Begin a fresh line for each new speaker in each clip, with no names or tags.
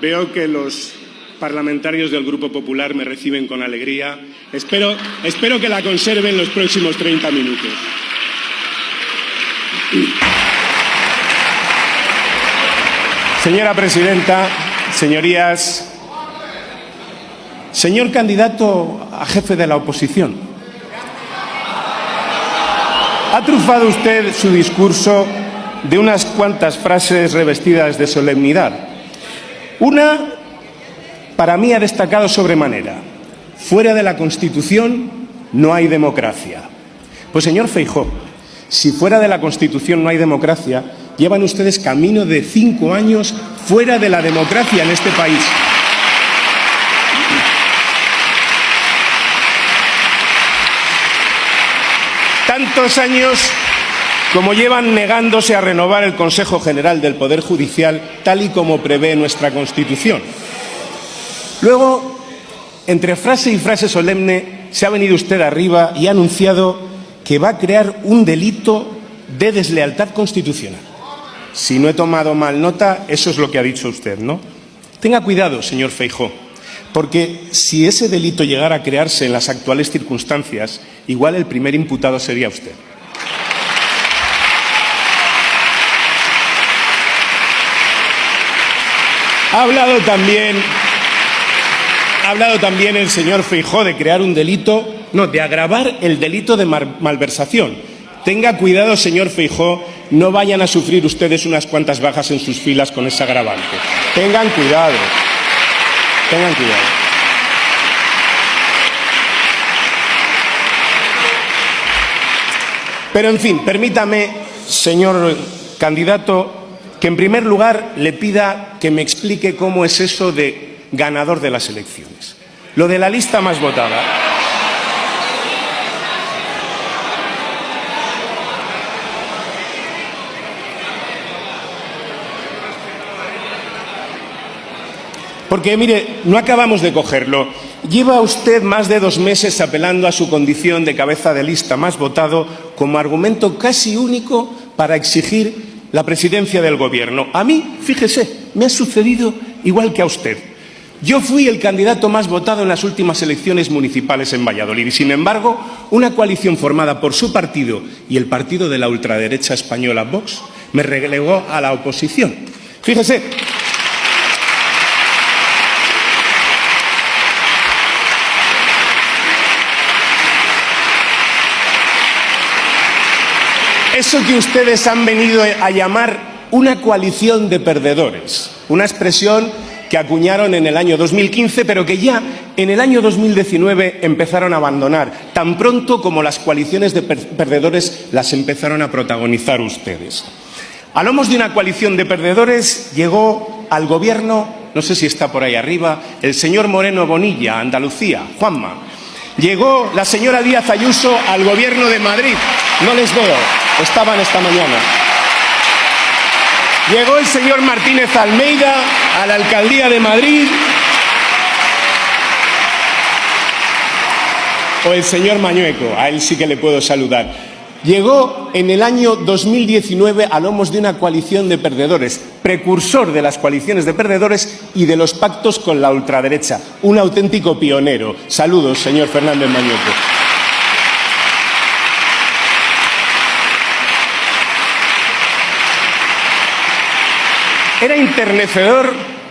Veo que los parlamentarios del Grupo Popular me reciben con alegría. Espero que la conserven los próximos 30 minutos. Señora presidenta, señorías, señor candidato a jefe de la oposición, ha trufado usted su discurso de unas cuantas frases revestidas de solemnidad. Una, para mí, ha destacado sobremanera: fuera de la Constitución no hay democracia. Pues, señor Feijóo, si fuera de la Constitución no hay democracia, llevan ustedes camino de 5 años fuera de la democracia en este país. Tantos años como llevan negándose a renovar el Consejo General del Poder Judicial, tal y como prevé nuestra Constitución. Luego, entre frase y frase solemne, se ha venido usted arriba y ha anunciado que va a crear un delito de deslealtad constitucional. Si no he tomado mal nota, eso es lo que ha dicho usted, ¿no? Tenga cuidado, señor Feijóo, porque si ese delito llegara a crearse en las actuales circunstancias, igual el primer imputado sería usted. Ha hablado también el señor Feijóo de crear un delito, no, de agravar el delito de malversación. Tenga cuidado, señor Feijóo, no vayan a sufrir ustedes unas cuantas bajas en sus filas con ese agravante. Tengan cuidado, tengan cuidado. Pero, en fin, permítame, señor candidato, que en primer lugar le pida que me explique cómo es eso de ganador de las elecciones. Lo de la lista más votada. Porque, mire, no acabamos de cogerlo. Lleva usted más de 2 meses apelando a su condición de cabeza de lista más votado como argumento casi único para exigir la presidencia del Gobierno. A mí, fíjese, me ha sucedido igual que a usted. Yo fui el candidato más votado en las últimas elecciones municipales en Valladolid y, sin embargo, una coalición formada por su partido y el partido de la ultraderecha española, Vox, me relegó a la oposición. Fíjese. Eso que ustedes han venido a llamar una coalición de perdedores, una expresión que acuñaron en el año 2015, pero que ya en el año 2019 empezaron a abandonar, tan pronto como las coaliciones de perdedores las empezaron a protagonizar ustedes. A lomos de una coalición de perdedores llegó al Gobierno, no sé si está por ahí arriba, el señor Moreno Bonilla, Andalucía, Juanma. Llegó la señora Díaz Ayuso al Gobierno de Madrid. No les veo, estaban esta mañana. Llegó el señor Martínez Almeida a la Alcaldía de Madrid. O el señor Mañueco, a él sí que le puedo saludar. Llegó en el año 2019 a lomos de una coalición de perdedores, precursor de las coaliciones de perdedores y de los pactos con la ultraderecha. Un auténtico pionero. Saludos, señor Fernández Mañueco. Era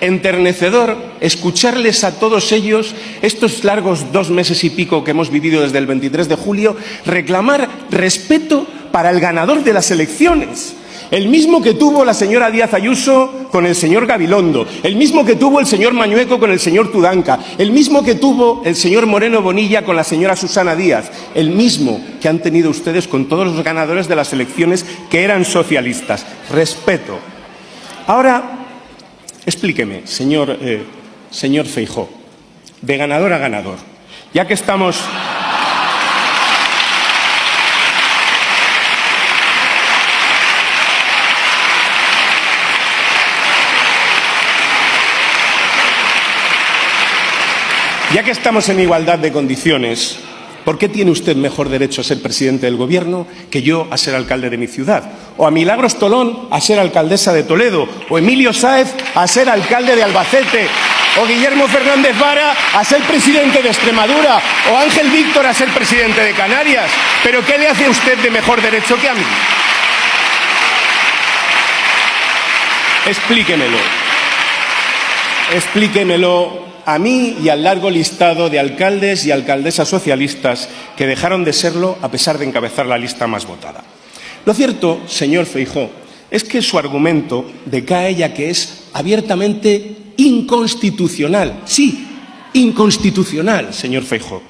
enternecedor escucharles a todos ellos, estos largos 2 meses y pico que hemos vivido desde el 23 de julio, reclamar respeto para el ganador de las elecciones. El mismo que tuvo la señora Díaz Ayuso con el señor Gabilondo, el mismo que tuvo el señor Mañueco con el señor Tudanca, el mismo que tuvo el señor Moreno Bonilla con la señora Susana Díaz, el mismo que han tenido ustedes con todos los ganadores de las elecciones que eran socialistas. Respeto. Ahora, explíqueme, señor Feijóo, de ganador a ganador, ya que estamos... Ya que estamos en igualdad de condiciones, ¿por qué tiene usted mejor derecho a ser presidente del Gobierno que yo a ser alcalde de mi ciudad? o a Milagros Tolón a ser alcaldesa de Toledo, o Emilio Sáez a ser alcalde de Albacete, o Guillermo Fernández Vara a ser presidente de Extremadura, o Ángel Víctor a ser presidente de Canarias. ¿Pero qué le hace a usted de mejor derecho que a mí? Explíquemelo. Explíquemelo a mí y al largo listado de alcaldes y alcaldesas socialistas que dejaron de serlo a pesar de encabezar la lista más votada. Lo cierto, señor Feijóo, es que su argumento decae ya que es abiertamente inconstitucional. Sí, inconstitucional, señor Feijóo.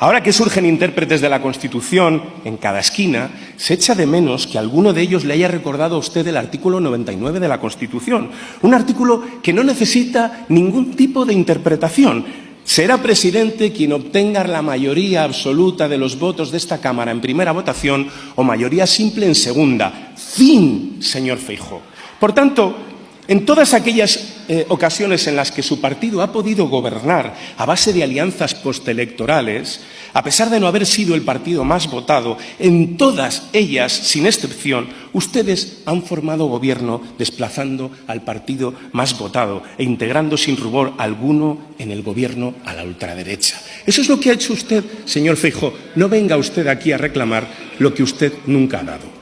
Ahora que surgen intérpretes de la Constitución en cada esquina, se echa de menos que alguno de ellos le haya recordado a usted el artículo 99 de la Constitución, un artículo que no necesita ningún tipo de interpretación. Será presidente quien obtenga la mayoría absoluta de los votos de esta Cámara en primera votación o mayoría simple en segunda. Fin, señor Feijóo. Por tanto, en todas aquellas ocasiones en las que su partido ha podido gobernar a base de alianzas postelectorales, a pesar de no haber sido el partido más votado, en todas ellas, sin excepción, ustedes han formado gobierno desplazando al partido más votado e integrando sin rubor alguno en el gobierno a la ultraderecha. Eso es lo que ha hecho usted, señor Feijóo. No venga usted aquí a reclamar lo que usted nunca ha dado.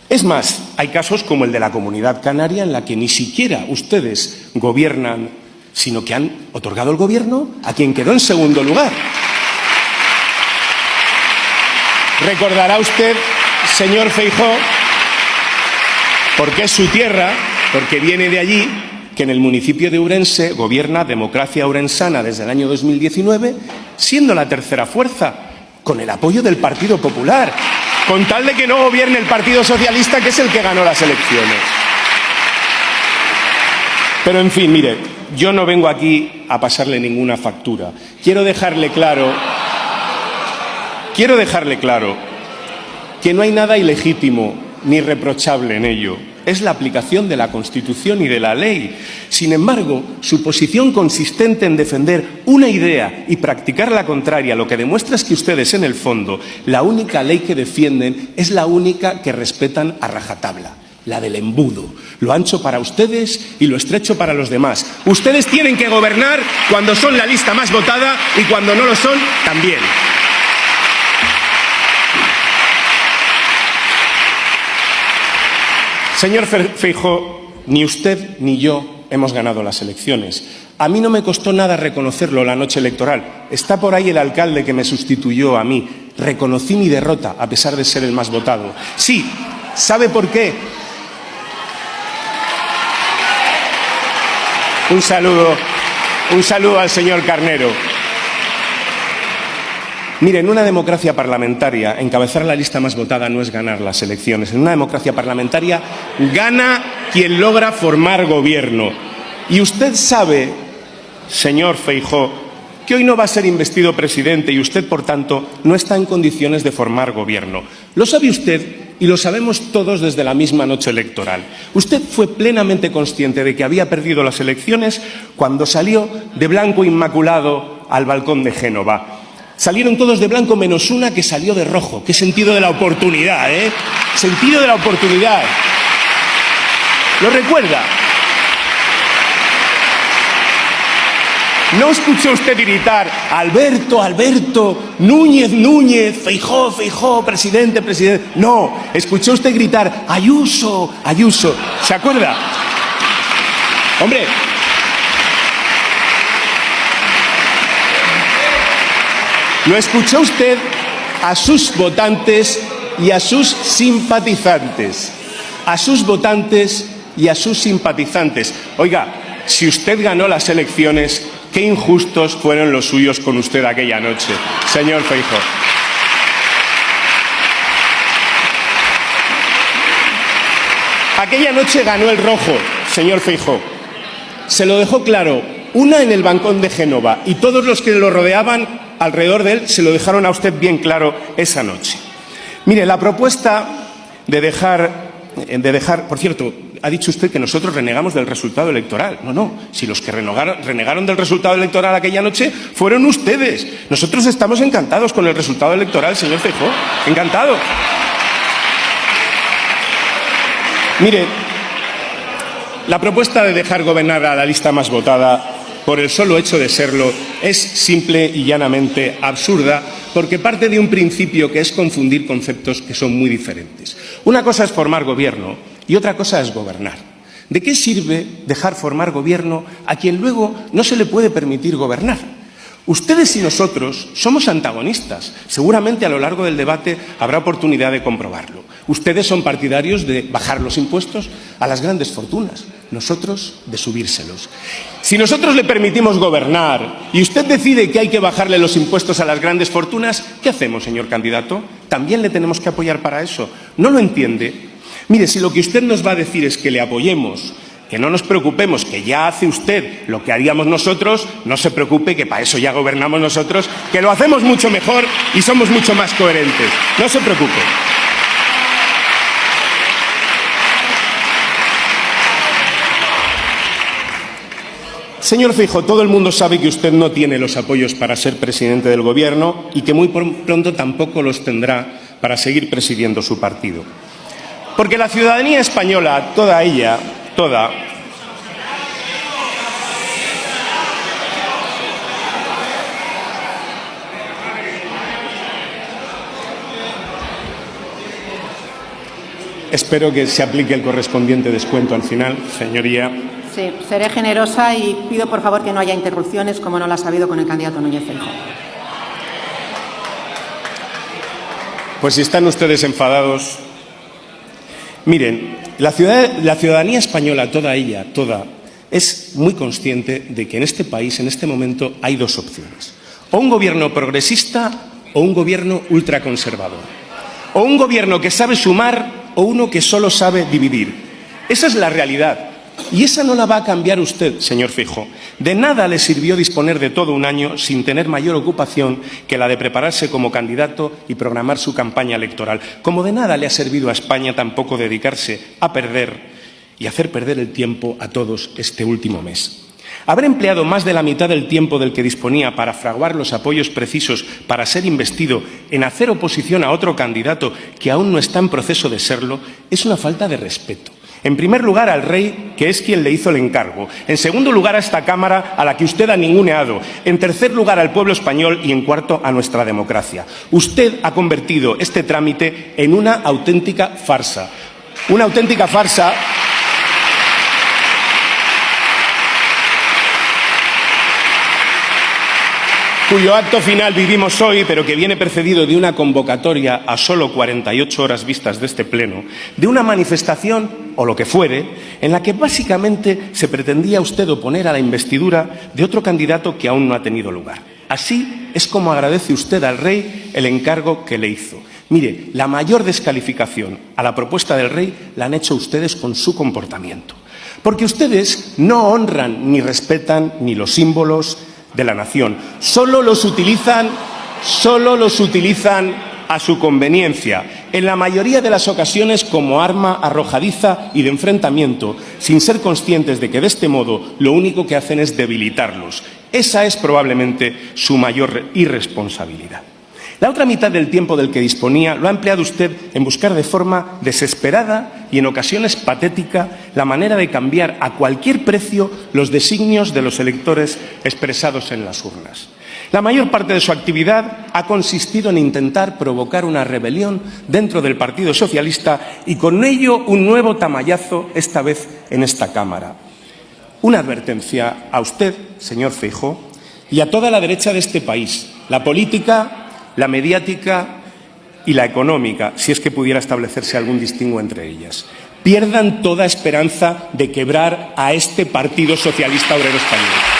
Es más, hay casos como el de la Comunidad Canaria en la que ni siquiera ustedes gobiernan, sino que han otorgado el gobierno a quien quedó en segundo lugar. Recordará usted, señor Feijóo, porque es su tierra, porque viene de allí, que en el municipio de Ourense gobierna Democracia Ourensana desde el año 2019, siendo la tercera fuerza, con el apoyo del Partido Popular, con tal de que no gobierne el Partido Socialista, que es el que ganó las elecciones. Pero, en fin, mire, yo no vengo aquí a pasarle ninguna factura. Quiero dejarle claro que no hay nada ilegítimo ni reprochable en ello. Es la aplicación de la Constitución y de la ley. Sin embargo, su posición consistente en defender una idea y practicar la contraria, lo que demuestra es que ustedes, en el fondo, la única ley que defienden es la única que respetan a rajatabla, la del embudo. Lo ancho para ustedes y lo estrecho para los demás. Ustedes tienen que gobernar cuando son la lista más votada y cuando no lo son, también. Señor Feijóo, ni usted ni yo hemos ganado las elecciones. A mí no me costó nada reconocerlo la noche electoral. Está por ahí el alcalde que me sustituyó a mí. Reconocí mi derrota a pesar de ser el más votado. Sí, ¿sabe por qué? Un saludo al señor Carnero. Mire, en una democracia parlamentaria, encabezar la lista más votada no es ganar las elecciones. En una democracia parlamentaria gana quien logra formar gobierno. Y usted sabe, señor Feijóo, que hoy no va a ser investido presidente y usted, por tanto, no está en condiciones de formar gobierno. Lo sabe usted y lo sabemos todos desde la misma noche electoral. Usted fue plenamente consciente de que había perdido las elecciones cuando salió de blanco inmaculado al balcón de Génova. Salieron todos de blanco menos una que salió de rojo. ¡Qué sentido de la oportunidad, eh! Sentido de la oportunidad. ¿Lo recuerda? ¿No escuchó usted gritar Alberto, Alberto, Núñez, Núñez, Feijóo, Feijóo, presidente, presidente? No, escuchó usted gritar Ayuso, Ayuso. ¿Se acuerda? Hombre, ¿lo escuchó usted a sus votantes y a sus simpatizantes? A sus votantes y a sus simpatizantes. Oiga, si usted ganó las elecciones, qué injustos fueron los suyos con usted aquella noche, señor Feijóo. Aquella noche ganó el rojo, señor Feijóo. Se lo dejó claro, una en el balcón de Génova, y todos los que lo rodeaban alrededor de él se lo dejaron a usted bien claro esa noche. Mire, la propuesta de dejar, por cierto, ha dicho usted que nosotros renegamos del resultado electoral. No, si los que renegaron del resultado electoral aquella noche fueron ustedes. Nosotros estamos encantados con el resultado electoral, señor Feijóo, encantado. Mire, la propuesta de dejar gobernar a la lista más votada por el solo hecho de serlo es simple y llanamente absurda, porque parte de un principio que es confundir conceptos que son muy diferentes. Una cosa es formar gobierno y otra cosa es gobernar. ¿De qué sirve dejar formar gobierno a quien luego no se le puede permitir gobernar? Ustedes y nosotros somos antagonistas. Seguramente a lo largo del debate habrá oportunidad de comprobarlo. Ustedes son partidarios de bajar los impuestos a las grandes fortunas, nosotros de subírselos. Si nosotros le permitimos gobernar y usted decide que hay que bajarle los impuestos a las grandes fortunas, ¿qué hacemos, señor candidato? ¿También le tenemos que apoyar para eso? ¿No lo entiende? Mire, si lo que usted nos va a decir es que le apoyemos, que no nos preocupemos, que ya hace usted lo que haríamos nosotros, no se preocupe, que para eso ya gobernamos nosotros, que lo hacemos mucho mejor y somos mucho más coherentes. No se preocupe. Señor Feijóo, todo el mundo sabe que usted no tiene los apoyos para ser presidente del Gobierno y que muy pronto tampoco los tendrá para seguir presidiendo su partido. Porque la ciudadanía española, toda ella, toda, espero que se aplique el correspondiente descuento al final, señoría.
Sí, seré generosa y pido por favor que no haya interrupciones como no las ha habido con el candidato Núñez Feijóo.
Pues si están ustedes enfadados, miren, la ciudadanía española, toda ella, toda, es muy consciente de que en este país, en este momento, hay dos opciones. O un gobierno progresista o un gobierno ultraconservador. O un gobierno que sabe sumar o uno que solo sabe dividir. Esa es la realidad. Y esa no la va a cambiar usted, señor Feijóo. De nada le sirvió disponer de todo un año sin tener mayor ocupación que la de prepararse como candidato y programar su campaña electoral. Como de nada le ha servido a España tampoco dedicarse a perder y hacer perder el tiempo a todos este último mes. Haber empleado más de la mitad del tiempo del que disponía para fraguar los apoyos precisos para ser investido en hacer oposición a otro candidato que aún no está en proceso de serlo es una falta de respeto. En primer lugar, al rey, que es quien le hizo el encargo. En segundo lugar, a esta Cámara, a la que usted ha ninguneado. En tercer lugar, al pueblo español. Y en cuarto, a nuestra democracia. Usted ha convertido este trámite en una auténtica farsa. Una auténtica farsa cuyo acto final vivimos hoy, pero que viene precedido de una convocatoria a solo 48 horas vistas de este pleno, de una manifestación, o lo que fuere, en la que básicamente se pretendía usted oponer a la investidura de otro candidato que aún no ha tenido lugar. Así es como agradece usted al rey el encargo que le hizo. Mire, la mayor descalificación a la propuesta del rey la han hecho ustedes con su comportamiento. Porque ustedes no honran ni respetan ni los símbolos de la nación. Solo los utilizan a su conveniencia, en la mayoría de las ocasiones como arma arrojadiza y de enfrentamiento, sin ser conscientes de que de este modo lo único que hacen es debilitarlos. Esa es probablemente su mayor irresponsabilidad. La otra mitad del tiempo del que disponía lo ha empleado usted en buscar de forma desesperada y en ocasiones patética la manera de cambiar a cualquier precio los designios de los electores expresados en las urnas. La mayor parte de su actividad ha consistido en intentar provocar una rebelión dentro del Partido Socialista y con ello un nuevo tamallazo, esta vez en esta Cámara. Una advertencia a usted, señor Feijóo, y a toda la derecha de este país, la política, la mediática y la económica, si es que pudiera establecerse algún distingo entre ellas. Pierdan toda esperanza de quebrar a este Partido Socialista Obrero Español.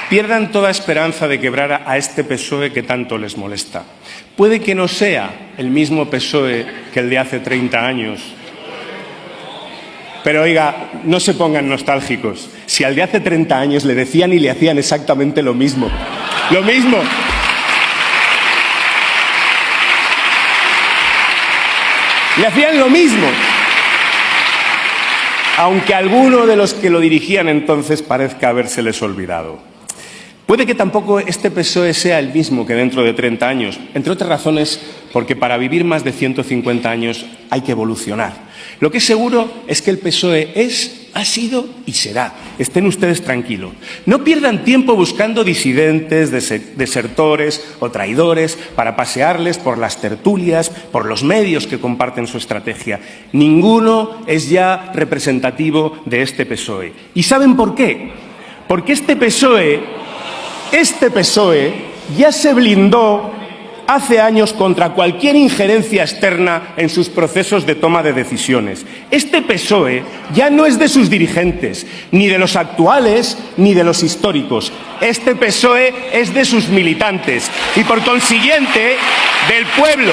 Pierdan toda esperanza de quebrar a este PSOE que tanto les molesta. Puede que no sea el mismo PSOE que el de hace 30 años. Pero oiga, no se pongan nostálgicos. Si al de hace 30 años le decían y le hacían exactamente lo mismo. ¡Lo mismo! Le hacían lo mismo. Aunque alguno de los que lo dirigían entonces parezca habérseles olvidado. Puede que tampoco este PSOE sea el mismo que dentro de 30 años, entre otras razones porque para vivir más de 150 años hay que evolucionar. Lo que es seguro es que el PSOE es, ha sido y será. Estén ustedes tranquilos. No pierdan tiempo buscando disidentes, desertores o traidores para pasearles por las tertulias, por los medios que comparten su estrategia. Ninguno es ya representativo de este PSOE. ¿Y saben por qué? Porque este PSOE ya se blindó hace años contra cualquier injerencia externa en sus procesos de toma de decisiones. Este PSOE ya no es de sus dirigentes, ni de los actuales ni de los históricos. Este PSOE es de sus militantes y, por consiguiente, del pueblo.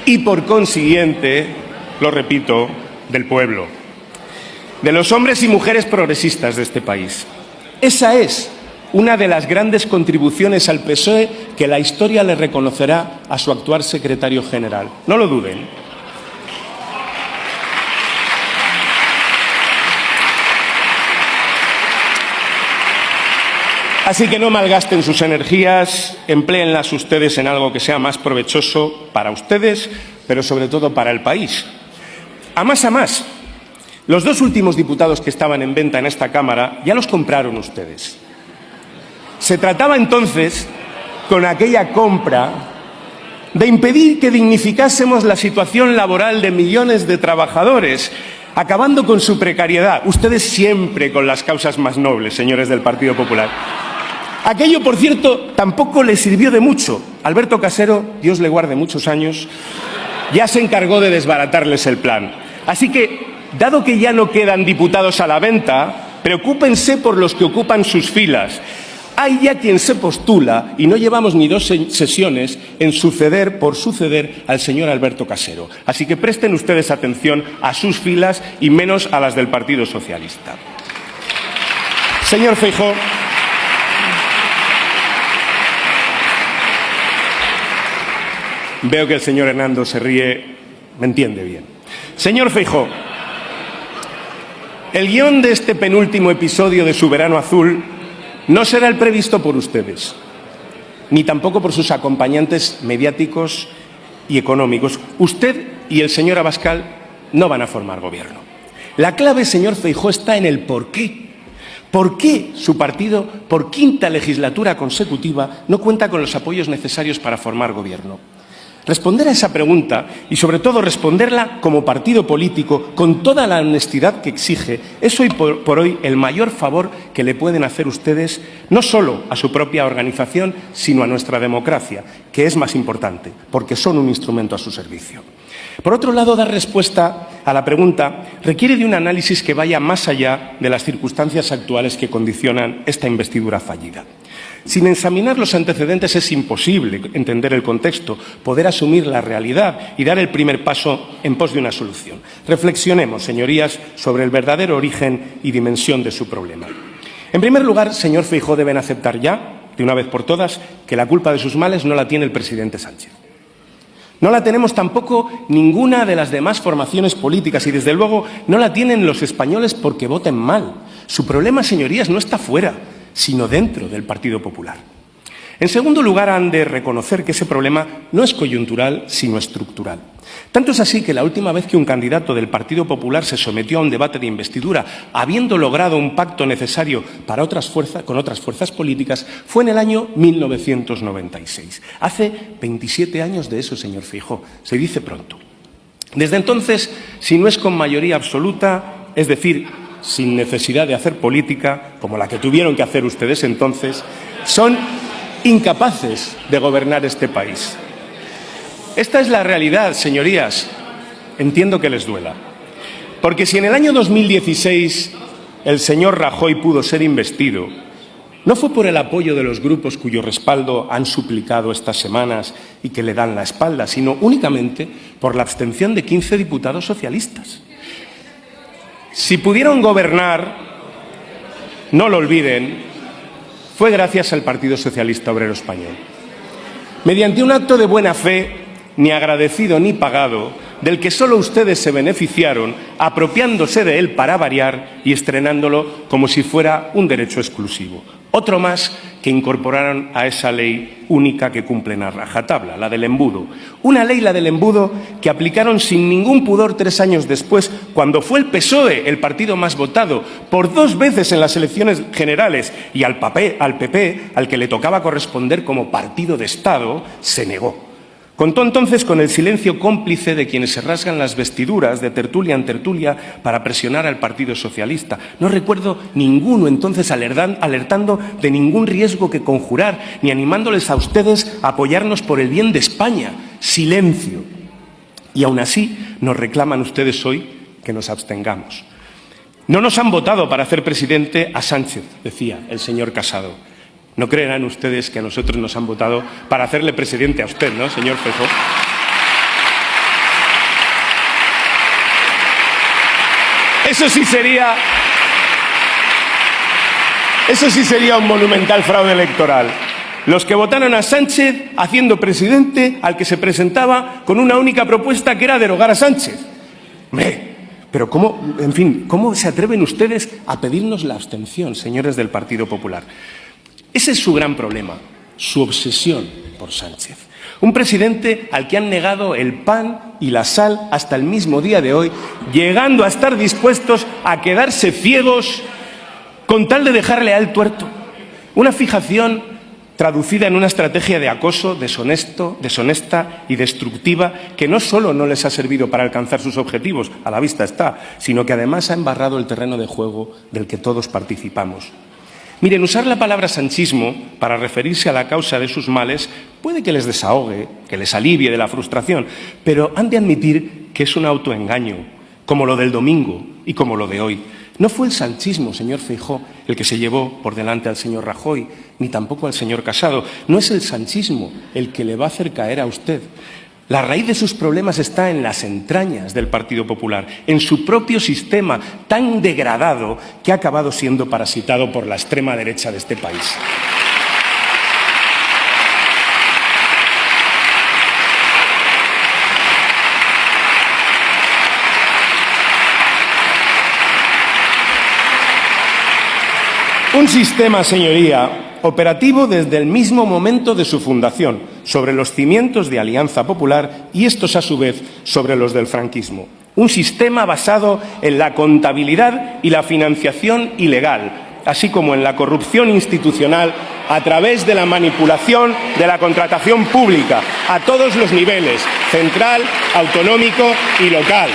Y por consiguiente, lo repito, del pueblo, de los hombres y mujeres progresistas de este país. Esa es una de las grandes contribuciones al PSOE que la historia le reconocerá a su actual secretario general. No lo duden. Así que no malgasten sus energías, empléenlas ustedes en algo que sea más provechoso para ustedes, pero sobre todo para el país. A más, los dos últimos diputados que estaban en venta en esta Cámara ya los compraron ustedes. Se trataba entonces, con aquella compra, de impedir que dignificásemos la situación laboral de millones de trabajadores, acabando con su precariedad. Ustedes siempre con las causas más nobles, señores del Partido Popular. Aquello, por cierto, tampoco le sirvió de mucho. Alberto Casero, Dios le guarde muchos años, ya se encargó de desbaratarles el plan. Así que, dado que ya no quedan diputados a la venta, preocúpense por los que ocupan sus filas. Hay ya quien se postula, y no llevamos ni 2 sesiones, en suceder al señor Alberto Casero. Así que presten ustedes atención a sus filas y menos a las del Partido Socialista. Señor Feijóo, veo que el señor Hernando se ríe, me entiende bien. Señor Feijóo, el guión de este penúltimo episodio de Su Verano Azul no será el previsto por ustedes, ni tampoco por sus acompañantes mediáticos y económicos. Usted y el señor Abascal no van a formar gobierno. La clave, señor Feijóo, está en el por qué. ¿Por qué su partido, por 5ª legislatura consecutiva, no cuenta con los apoyos necesarios para formar gobierno? Responder a esa pregunta, y sobre todo responderla como partido político, con toda la honestidad que exige, es hoy por hoy el mayor favor que le pueden hacer ustedes, no solo a su propia organización, sino a nuestra democracia, que es más importante, porque son un instrumento a su servicio. Por otro lado, dar respuesta a la pregunta requiere de un análisis que vaya más allá de las circunstancias actuales que condicionan esta investidura fallida. Sin examinar los antecedentes es imposible entender el contexto, poder asumir la realidad y dar el primer paso en pos de una solución. Reflexionemos, señorías, sobre el verdadero origen y dimensión de su problema. En primer lugar, señor Feijóo, deben aceptar ya, de una vez por todas, que la culpa de sus males no la tiene el presidente Sánchez. No la tenemos tampoco ninguna de las demás formaciones políticas y, desde luego, no la tienen los españoles porque voten mal. Su problema, señorías, no está fuera, sino dentro del Partido Popular. En segundo lugar, han de reconocer que ese problema no es coyuntural, sino estructural. Tanto es así que la última vez que un candidato del Partido Popular se sometió a un debate de investidura, habiendo logrado un pacto necesario con otras fuerzas políticas, fue en el año 1996. Hace 27 años de eso, señor Feijóo. Se dice pronto. Desde entonces, si no es con mayoría absoluta, es decir, sin necesidad de hacer política, como la que tuvieron que hacer ustedes entonces, son incapaces de gobernar este país. Esta es la realidad, señorías. Entiendo que les duela. Porque si en el año 2016 el señor Rajoy pudo ser investido, no fue por el apoyo de los grupos cuyo respaldo han suplicado estas semanas y que le dan la espalda, sino únicamente por la abstención de 15 diputados socialistas. Si pudieron gobernar, no lo olviden, fue gracias al Partido Socialista Obrero Español. Mediante un acto de buena fe, ni agradecido ni pagado, del que solo ustedes se beneficiaron, apropiándose de él para variar y estrenándolo como si fuera un derecho exclusivo. Otro más que incorporaron a esa ley única que cumplen a rajatabla, la del embudo. Una ley, la del embudo, que aplicaron sin ningún pudor 3 años después, cuando fue el PSOE el partido más votado por 2 veces en las elecciones generales y al PP, al que le tocaba corresponder como partido de Estado, se negó. Contó entonces con el silencio cómplice de quienes se rasgan las vestiduras de tertulia en tertulia para presionar al Partido Socialista. No recuerdo ninguno entonces alertando de ningún riesgo que conjurar, ni animándoles a ustedes a apoyarnos por el bien de España. Silencio. Y aún así nos reclaman ustedes hoy que nos abstengamos. No nos han votado para hacer presidente a Sánchez, decía el señor Casado. No creerán ustedes que a nosotros nos han votado para hacerle presidente a usted, ¿no, señor Feijóo? Eso sí sería un monumental fraude electoral. Los que votaron a Sánchez haciendo presidente al que se presentaba con una única propuesta, que era derogar a Sánchez. Hombre, pero ¿cómo se atreven ustedes a pedirnos la abstención, señores del Partido Popular? Ese es su gran problema, su obsesión por Sánchez. Un presidente al que han negado el pan y la sal hasta el mismo día de hoy, llegando a estar dispuestos a quedarse ciegos con tal de dejarle a él tuerto. Una fijación traducida en una estrategia de acoso deshonesta y destructiva que no solo no les ha servido para alcanzar sus objetivos, a la vista está, sino que además ha embarrado el terreno de juego del que todos participamos. Miren, usar la palabra sanchismo para referirse a la causa de sus males puede que les desahogue, que les alivie de la frustración, pero han de admitir que es un autoengaño, como lo del domingo y como lo de hoy. No fue el sanchismo, señor Feijóo, el que se llevó por delante al señor Rajoy, ni tampoco al señor Casado. No es el sanchismo el que le va a hacer caer a usted. La raíz de sus problemas está en las entrañas del Partido Popular, en su propio sistema tan degradado que ha acabado siendo parasitado por la extrema derecha de este país. Un sistema, señoría, operativo desde el mismo momento de su fundación, sobre los cimientos de Alianza Popular y estos, a su vez, sobre los del franquismo. Un sistema basado en la contabilidad y la financiación ilegal, así como en la corrupción institucional a través de la manipulación de la contratación pública a todos los niveles, central, autonómico y local.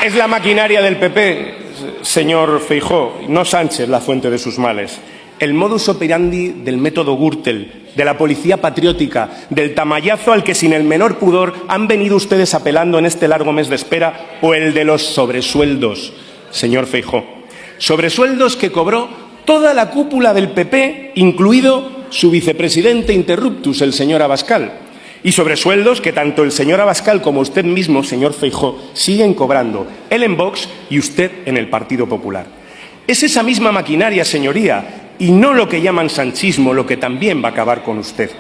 Es la maquinaria del PP, señor Feijóo, no Sánchez la fuente de sus males. El modus operandi del método Gürtel, de la policía patriótica, del tamallazo al que sin el menor pudor han venido ustedes apelando en este largo mes de espera, o el de los sobresueldos, señor Feijóo. Sobresueldos que cobró toda la cúpula del PP, incluido su vicepresidente interruptus, el señor Abascal. Y sobresueldos que tanto el señor Abascal como usted mismo, señor Feijóo, siguen cobrando, él en Vox y usted en el Partido Popular. Es esa misma maquinaria, señoría, y no lo que llaman sanchismo, lo que también va a acabar con usted.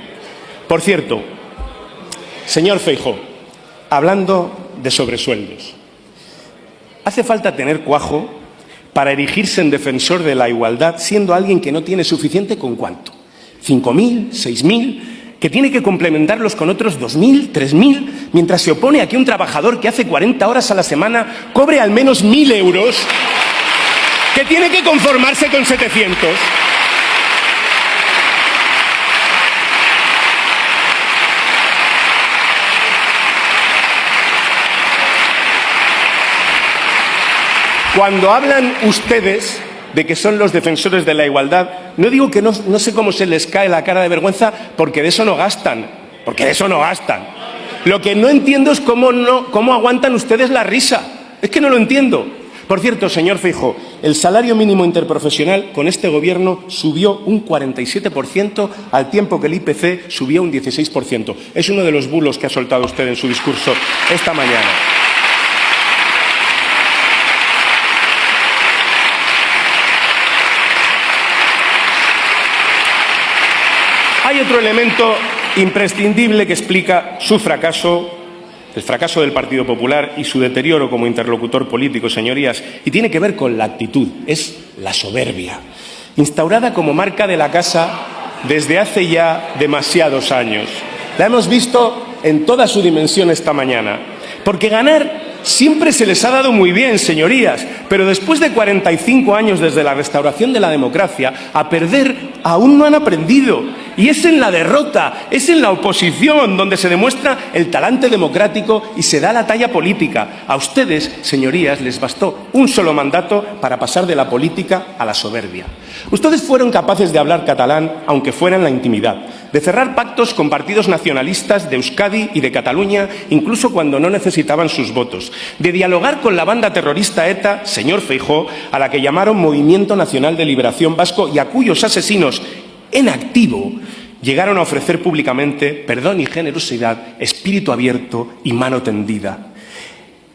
Por cierto, señor Feijóo, hablando de sobresueldos, hace falta tener cuajo para erigirse en defensor de la igualdad siendo alguien que no tiene suficiente ¿con cuánto? ¿5.000? ¿6.000? Que tiene que complementarlos con otros 2.000, 3.000, mientras se opone a que un trabajador que hace 40 horas a la semana cobre al menos 1.000 euros, que tiene que conformarse con 700. Cuando hablan ustedes de que son los defensores de la igualdad, no digo que no sé cómo se les cae la cara de vergüenza, porque de eso no gastan, Lo que no entiendo es cómo aguantan ustedes la risa. Es que no lo entiendo. Por cierto, señor Feijóo, el salario mínimo interprofesional con este gobierno subió un 47%, al tiempo que el IPC subió un 16%. Es uno de los bulos que ha soltado usted en su discurso esta mañana. Hay otro elemento imprescindible que explica su fracaso, el fracaso del Partido Popular y su deterioro como interlocutor político, señorías, y tiene que ver con la actitud, es la soberbia, instaurada como marca de la casa desde hace ya demasiados años. La hemos visto en toda su dimensión esta mañana, porque ganar siempre se les ha dado muy bien, señorías, pero después de 45 años desde la restauración de la democracia, a perder aún no han aprendido. Y es en la derrota, es en la oposición donde se demuestra el talante democrático y se da la talla política. A ustedes, señorías, les bastó un solo mandato para pasar de la política a la soberbia. Ustedes fueron capaces de hablar catalán, aunque fuera en la intimidad, de cerrar pactos con partidos nacionalistas de Euskadi y de Cataluña, incluso cuando no necesitaban sus votos, de dialogar con la banda terrorista ETA, señor Feijóo, a la que llamaron Movimiento Nacional de Liberación Vasco y a cuyos asesinos en activo llegaron a ofrecer públicamente perdón y generosidad, espíritu abierto y mano tendida.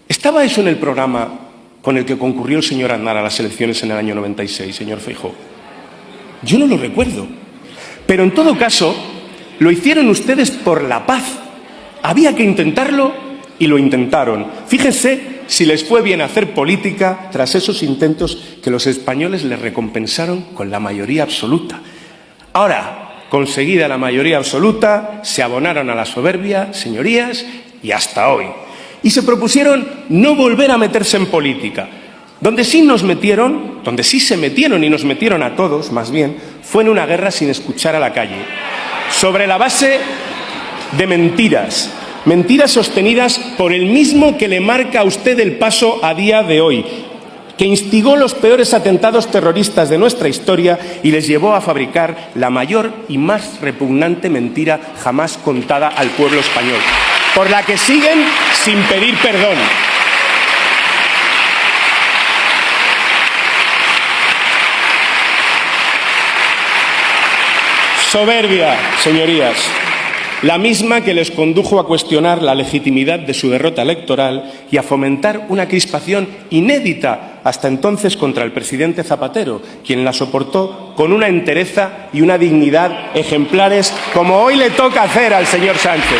¿Estaba eso en el programa con el que concurrió el señor Aznar a las elecciones en el año 96, señor Feijóo? Yo no lo recuerdo. Pero en todo caso, lo hicieron ustedes por la paz. Había que intentarlo y lo intentaron. Fíjense si les fue bien hacer política tras esos intentos que los españoles les recompensaron con la mayoría absoluta. Ahora, conseguida la mayoría absoluta, se abonaron a la soberbia, señorías, y hasta hoy. Y se propusieron no volver a meterse en política. Donde sí se metieron y nos metieron a todos, más bien, fue en una guerra sin escuchar a la calle, sobre la base de mentiras sostenidas por el mismo que le marca a usted el paso a día de hoy, que instigó los peores atentados terroristas de nuestra historia y les llevó a fabricar la mayor y más repugnante mentira jamás contada al pueblo español, por la que siguen sin pedir perdón. Soberbia, señorías, la misma que les condujo a cuestionar la legitimidad de su derrota electoral y a fomentar una crispación inédita hasta entonces contra el presidente Zapatero, quien la soportó con una entereza y una dignidad ejemplares, como hoy le toca hacer al señor Sánchez.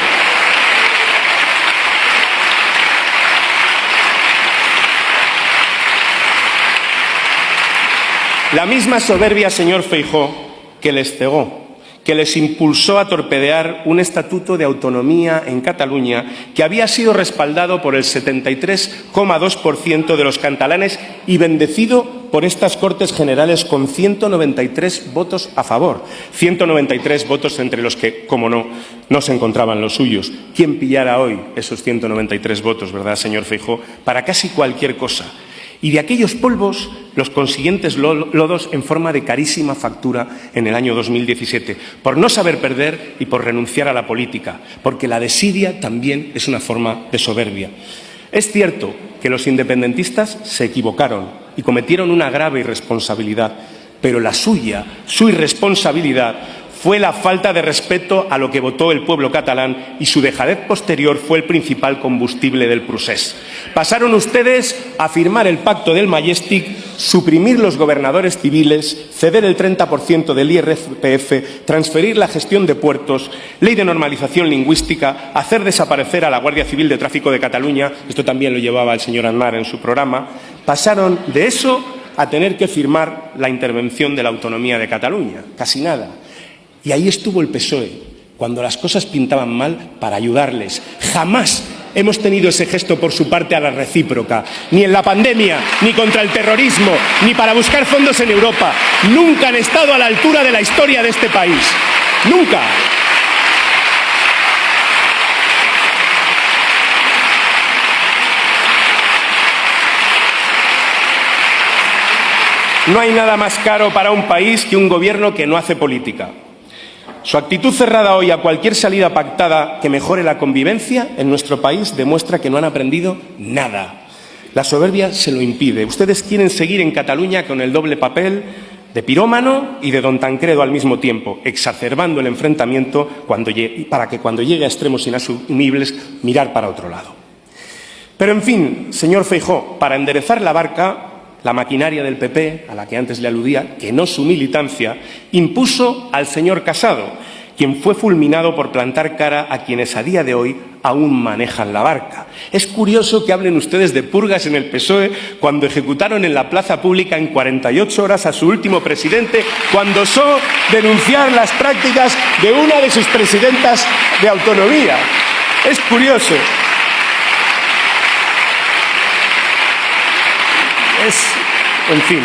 La misma soberbia, señor Feijóo, que les cegó, que les impulsó a torpedear un estatuto de autonomía en Cataluña que había sido respaldado por el 73,2% de los catalanes y bendecido por estas Cortes Generales con 193 votos a favor, 193 votos entre los que, como no se encontraban los suyos. ¿Quién pillara hoy esos 193 votos, verdad, señor Feijóo, para casi cualquier cosa? Y de aquellos polvos, los consiguientes lodos en forma de carísima factura en el año 2017, por no saber perder y por renunciar a la política, porque la desidia también es una forma de soberbia. Es cierto que los independentistas se equivocaron y cometieron una grave irresponsabilidad, pero la suya, su irresponsabilidad, fue la falta de respeto a lo que votó el pueblo catalán y su dejadez posterior fue el principal combustible del procés. Pasaron ustedes a firmar el pacto del Majestic, suprimir los gobernadores civiles, ceder el 30% del IRPF, transferir la gestión de puertos, ley de normalización lingüística, hacer desaparecer a la Guardia Civil de Tráfico de Cataluña, esto también lo llevaba el señor Aznar en su programa. Pasaron de eso a tener que firmar la intervención de la autonomía de Cataluña, casi nada. Y ahí estuvo el PSOE, cuando las cosas pintaban mal, para ayudarles. Jamás hemos tenido ese gesto por su parte a la recíproca, ni en la pandemia, ni contra el terrorismo, ni para buscar fondos en Europa. Nunca han estado a la altura de la historia de este país. ¡Nunca! No hay nada más caro para un país que un gobierno que no hace política. Su actitud cerrada hoy a cualquier salida pactada que mejore la convivencia en nuestro país demuestra que no han aprendido nada. La soberbia se lo impide. Ustedes quieren seguir en Cataluña con el doble papel de pirómano y de don Tancredo al mismo tiempo, exacerbando el enfrentamiento para que cuando llegue a extremos inasumibles mirar para otro lado. Pero, en fin, señor Feijóo, para enderezar la barca, la maquinaria del PP, a la que antes le aludía, que no su militancia, impuso al señor Casado, quien fue fulminado por plantar cara a quienes a día de hoy aún manejan la barca. Es curioso que hablen ustedes de purgas en el PSOE cuando ejecutaron en la plaza pública en 48 horas a su último presidente, cuando osó denunciar las prácticas de una de sus presidentas de autonomía. Es curioso. En fin,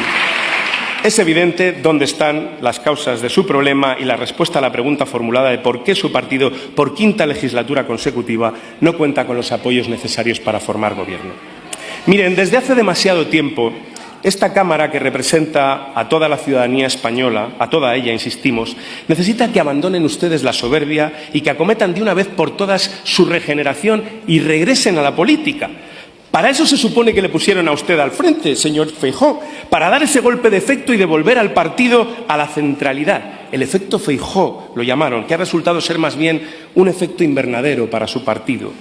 es evidente dónde están las causas de su problema y la respuesta a la pregunta formulada de por qué su partido, por quinta legislatura consecutiva, no cuenta con los apoyos necesarios para formar gobierno. Miren, desde hace demasiado tiempo, esta Cámara, que representa a toda la ciudadanía española, a toda ella, insistimos, necesita que abandonen ustedes la soberbia y que acometan de una vez por todas su regeneración y regresen a la política. Para eso se supone que le pusieron a usted al frente, señor Feijóo, para dar ese golpe de efecto y devolver al partido a la centralidad. El efecto Feijóo lo llamaron, que ha resultado ser más bien un efecto invernadero para su partido.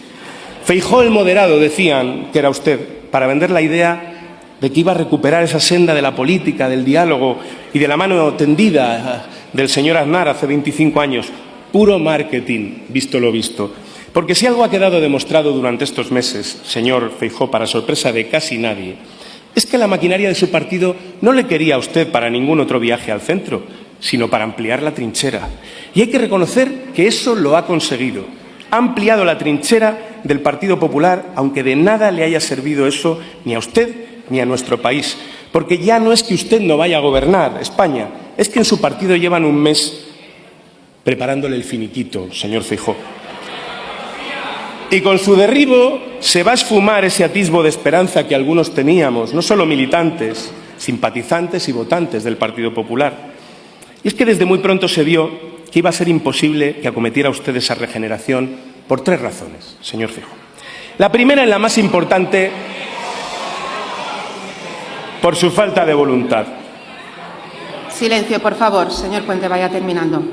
Feijóo el moderado, decían que era usted, para vender la idea de que iba a recuperar esa senda de la política, del diálogo y de la mano tendida del señor Aznar hace 25 años. Puro marketing, visto lo visto. Porque si algo ha quedado demostrado durante estos meses, señor Feijóo, para sorpresa de casi nadie, es que la maquinaria de su partido no le quería a usted para ningún otro viaje al centro, sino para ampliar la trinchera. Y hay que reconocer que eso lo ha conseguido. Ha ampliado la trinchera del Partido Popular, aunque de nada le haya servido eso ni a usted ni a nuestro país. Porque ya no es que usted no vaya a gobernar España, es que en su partido llevan un mes preparándole el finiquito, señor Feijóo. Y con su derribo se va a esfumar ese atisbo de esperanza que algunos teníamos, no solo militantes, simpatizantes y votantes del Partido Popular. Y es que desde muy pronto se vio que iba a ser imposible que acometiera usted esa regeneración por tres razones, señor Feijóo. La primera y la más importante, por su falta de voluntad.
Silencio, por favor. Señor Puente, vaya terminando.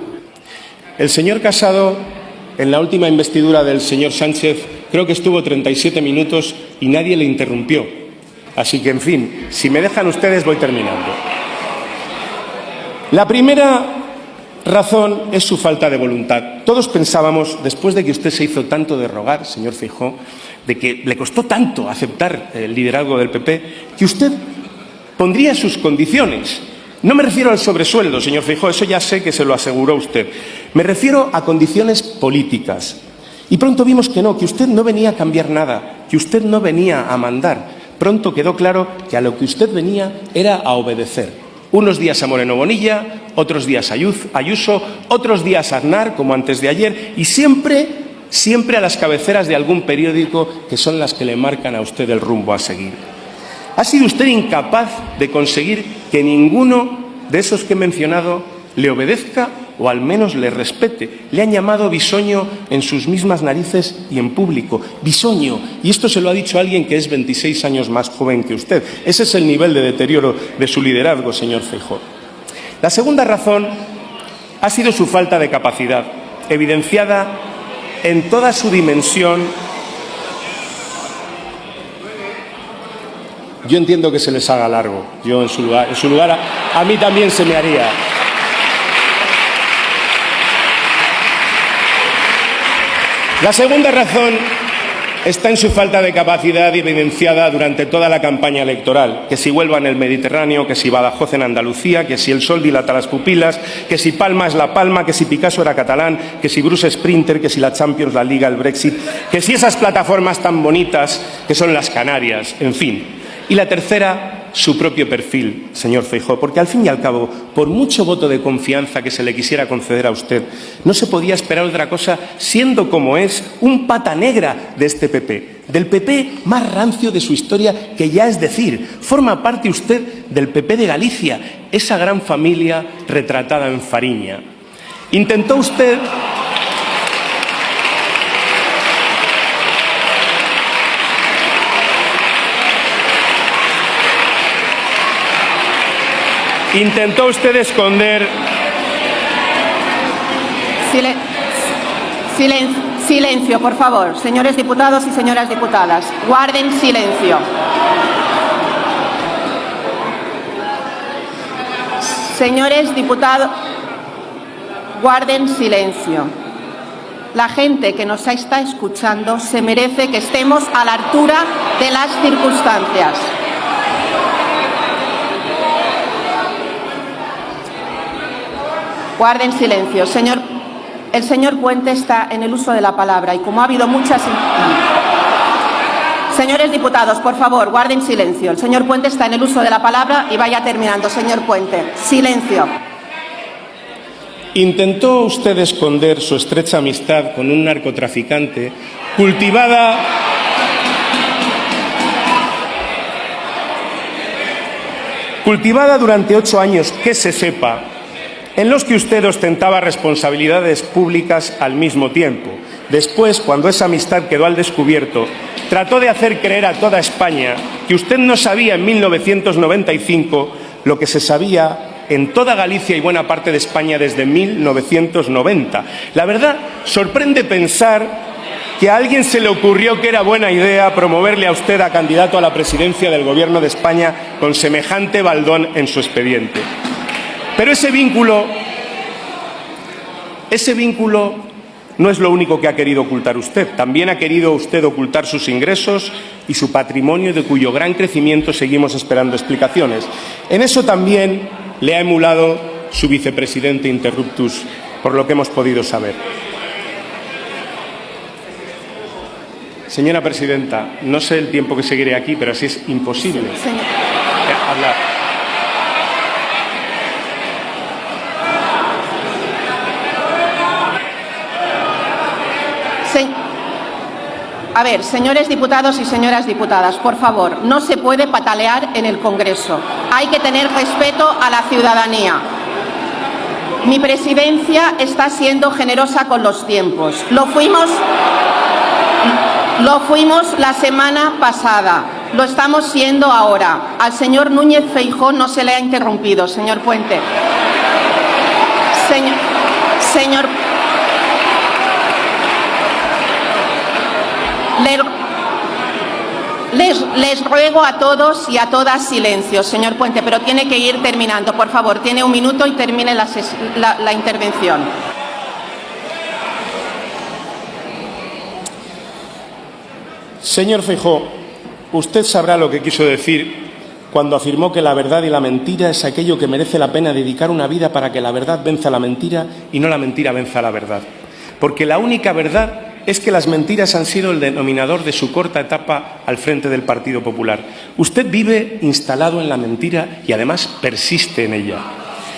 El señor Casado, en la última investidura del señor Sánchez, creo que estuvo 37 minutos y nadie le interrumpió. Así que, en fin, si me dejan ustedes, voy terminando. La primera razón es su falta de voluntad. Todos pensábamos, después de que usted se hizo tanto de rogar, señor Feijóo, de que le costó tanto aceptar el liderazgo del PP, que usted pondría sus condiciones. No me refiero al sobresueldo, señor Feijóo, eso ya sé que se lo aseguró usted. Me refiero a condiciones políticas. Y pronto vimos que no, que usted no venía a cambiar nada, que usted no venía a mandar. Pronto quedó claro que a lo que usted venía era a obedecer. Unos días a Moreno Bonilla, otros días a Ayuso, otros días a Aznar, como antes de ayer, y siempre a las cabeceras de algún periódico que son las que le marcan a usted el rumbo a seguir. ¿Ha sido usted incapaz de conseguir que ninguno de esos que he mencionado le obedezca o al menos le respete? Le han llamado bisoño en sus mismas narices y en público. Bisoño. Y esto se lo ha dicho alguien que es 26 años más joven que usted. Ese es el nivel de deterioro de su liderazgo, señor Feijóo. La segunda razón ha sido su falta de capacidad, evidenciada en toda su dimensión. Yo entiendo que se les haga largo. Yo en su lugar a mí también se me haría. La segunda razón está en su falta de capacidad evidenciada durante toda la campaña electoral. Que si Huelva en el Mediterráneo, que si Badajoz en Andalucía, que si el sol dilata las pupilas, que si Palma es La Palma, que si Picasso era catalán, que si Bruce Sprinter, que si la Champions, la Liga, el Brexit, que si esas plataformas tan bonitas que son las Canarias, en fin. Y la tercera, su propio perfil, señor Feijóo, porque al fin y al cabo, por mucho voto de confianza que se le quisiera conceder a usted, no se podía esperar otra cosa siendo como es un pata negra de este PP, del PP más rancio de su historia, que ya es decir, forma parte usted del PP de Galicia, esa gran familia retratada en Fariña. Intentó usted esconder...
Silencio, por favor. Señores diputados y señoras diputadas, guarden silencio. Señores diputados, guarden silencio. La gente que nos está escuchando se merece que estemos a la altura de las circunstancias. Guarden silencio. El señor Puente está en el uso de la palabra y como ha habido muchas... Señores diputados, por favor, guarden silencio. El señor Puente está en el uso de la palabra y vaya terminando, señor Puente. Silencio.
Intentó usted esconder su estrecha amistad con un narcotraficante cultivada durante 8 años, que se sepa, en los que usted ostentaba responsabilidades públicas al mismo tiempo. Después, cuando esa amistad quedó al descubierto, trató de hacer creer a toda España que usted no sabía en 1995 lo que se sabía en toda Galicia y buena parte de España desde 1990. La verdad, sorprende pensar que a alguien se le ocurrió que era buena idea promoverle a usted a candidato a la presidencia del Gobierno de España con semejante baldón en su expediente. Pero ese vínculo no es lo único que ha querido ocultar usted. También ha querido usted ocultar sus ingresos y su patrimonio, de cuyo gran crecimiento seguimos esperando explicaciones. En eso también le ha emulado su vicepresidente interruptus, por lo que hemos podido saber. Señora presidenta, no sé el tiempo que seguiré aquí, pero así es imposible.
Sí,
Hablar.
A ver, señores diputados y señoras diputadas, por favor, no se puede patalear en el Congreso. Hay que tener respeto a la ciudadanía. Mi presidencia está siendo generosa con los tiempos. Lo fuimos la semana pasada. Lo estamos siendo ahora. Al señor Núñez Feijóo no se le ha interrumpido, señor Puente. Señor Les ruego a todos y a todas silencio, señor Puente, pero tiene que ir terminando. Por favor, tiene 1 minuto y termine la intervención.
Señor Feijóo, usted sabrá lo que quiso decir cuando afirmó que la verdad y la mentira es aquello que merece la pena dedicar una vida para que la verdad venza a la mentira y no la mentira venza a la verdad. Porque la única verdad es que las mentiras han sido el denominador de su corta etapa al frente del Partido Popular. Usted vive instalado en la mentira y además persiste en ella.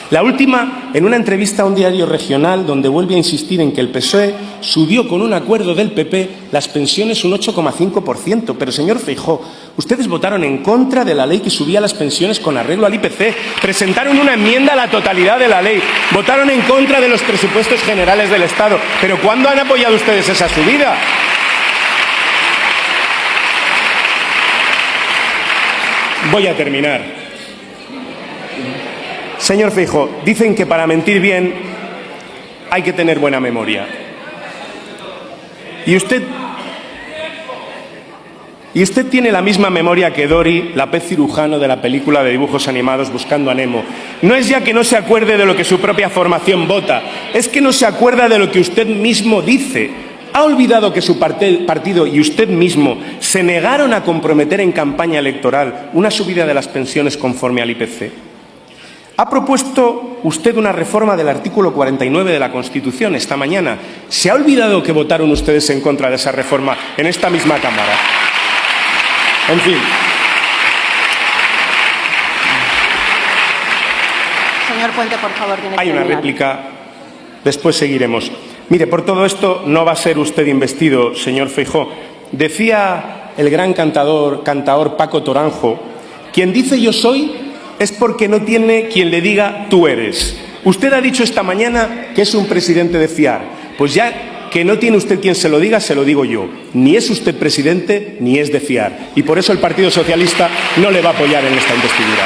La última, en una entrevista a un diario regional donde vuelve a insistir en que el PSOE subió con un acuerdo del PP las pensiones un 8,5%. Pero, señor Feijóo, ustedes votaron en contra de la ley que subía las pensiones con arreglo al IPC, presentaron una enmienda a la totalidad de la ley, votaron en contra de los presupuestos generales del Estado. ¿Pero cuándo han apoyado ustedes esa subida? Voy a terminar. Señor Feijóo, dicen que para mentir bien hay que tener buena memoria. Y usted tiene la misma memoria que Dory, la pez cirujano de la película de dibujos animados Buscando a Nemo. No es ya que no se acuerde de lo que su propia formación vota, es que no se acuerda de lo que usted mismo dice. ¿Ha olvidado que su partido y usted mismo se negaron a comprometer en campaña electoral una subida de las pensiones conforme al IPC? Ha propuesto usted una reforma del artículo 49 de la Constitución esta mañana. ¿Se ha olvidado que votaron ustedes en contra de esa reforma en esta misma Cámara? En fin.
Señor Puente, por favor, tiene que
Hay una
terminar.
réplica, después seguiremos. Mire, por todo esto no va a ser usted investido, señor Feijóo. Decía el gran cantador Paco Toranjo, quien dice yo soy es porque no tiene quien le diga tú eres. Usted ha dicho esta mañana que es un presidente de fiar. Pues ya que no tiene usted quien se lo diga, se lo digo yo. Ni es usted presidente, ni es de fiar. Y por eso el Partido Socialista no le va a apoyar en esta investidura.